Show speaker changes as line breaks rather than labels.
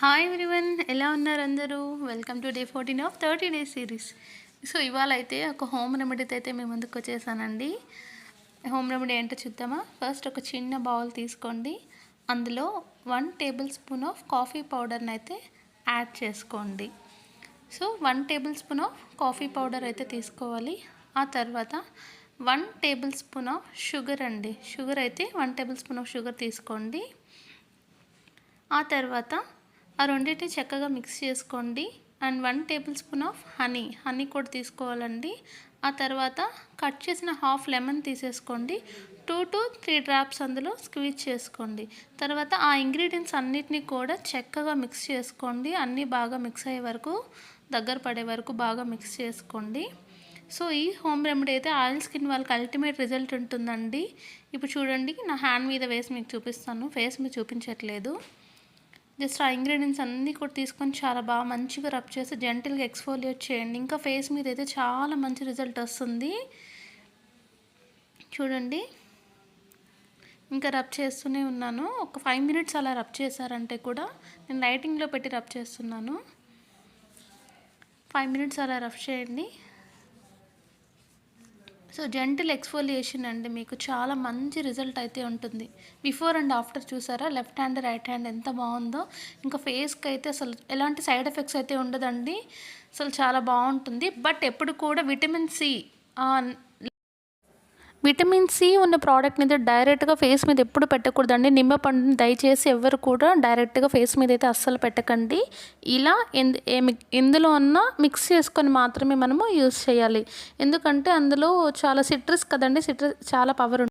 Hi everyone, ఎలా ఉన్నారు అందరూ? Welcome to day 14 of 30 days series. So ఇవాళ అయితే ఒక హోమ్ రెమెడీతో అయితే మేము ముందుకు వచ్చేసానండి. హోమ్ రెమెడీ ఏంటో చూద్దామా? ఫస్ట్ ఒక చిన్న బౌల్ తీసుకోండి. అందులో 1 టేబుల్ స్పూన్ ఆఫ్ కాఫీ పౌడర్ని అయితే యాడ్ చేసుకోండి. So 1 table spoon of coffee powder అయితే తీసుకోవాలి. ఆ తర్వాత 1 టేబుల్ స్పూన్ ఆఫ్ షుగర్ అండి. షుగర్ అయితే 1 టేబుల్ స్పూన్ ఆఫ్ షుగర్ తీసుకోండి. ఆ తర్వాత ఆ రెండింటిని చక్కగా మిక్స్ చేసుకోండి. And 1 table spoon of honey కూడా తీసుకోవాలండి. ఆ తర్వాత కట్ చేసిన హాఫ్ లెమన్ తీసేసుకోండి. 2 to 3 డ్రాప్స్ అందులో స్క్వీజ్ చేసుకోండి. తర్వాత ఆ ఇంగ్రీడియంట్స్ అన్నిటినీ కూడా చక్కగా మిక్స్ చేసుకోండి. అన్నీ బాగా మిక్స్ అయ్యే వరకు, దగ్గర పడే వరకు బాగా మిక్స్ చేసుకోండి. సో ఈ హోమ్ రెమెడీ అయితే ఆయిల్ స్కిన్ వాళ్ళకి అల్టిమేట్ రిజల్ట్ ఉంటుందండి. ఇప్పుడు చూడండి, నా హ్యాండ్ మీద వేసి మీకు చూపిస్తాను, ఫేస్ మీద చూపించట్లేదు. జస్ట్ ఆ ఇంగ్రీడియంట్స్ అన్నీ కూడా తీసుకొని చాలా బాగా మంచిగా రబ్ చేసి జెంటిల్గా ఎక్స్ఫోలియేట్ చేయండి. ఇంకా ఫేస్ మీద అయితే చాలా మంచి రిజల్ట్ వస్తుంది. చూడండి, ఇంకా రబ్ చేస్తూనే ఉన్నాను. ఒక 5 minutes అలా రబ్ చేశారంటే కూడా, నేను లైటింగ్లో పెట్టి రబ్ చేస్తున్నాను. 5 minutes అలా రబ్ చేయండి. సో జెంటిల్ ఎక్స్ఫోలియేషన్ అండి, మీకు చాలా మంచి రిజల్ట్ అయితే ఉంటుంది. బిఫోర్ అండ్ ఆఫ్టర్ చూసారా, లెఫ్ట్ హ్యాండ్ రైట్ హ్యాండ్ ఎంత బాగుందో. ఇంకా ఫేస్కి అయితే అసలు ఎలాంటి సైడ్ ఎఫెక్ట్స్ అయితే ఉండదండి. అసలు చాలా బాగుంటుంది. బట్ ఎప్పుడు కూడా విటమిన్ సి ఉన్న ప్రోడక్ట్ని అయితే డైరెక్ట్గా ఫేస్ మీద ఎప్పుడు పెట్టకూడదండి. నిమ్మపండుని దయచేసి ఎవరు కూడా డైరెక్ట్గా ఫేస్ మీద అయితే అస్సలు పెట్టకండి. ఇలా ఎందులో అన్నా మిక్స్ చేసుకొని మాత్రమే మనము యూస్ చేయాలి. ఎందుకంటే అందులో చాలా సిట్రస్ కదండి, సిట్రస్ చాలా పవర్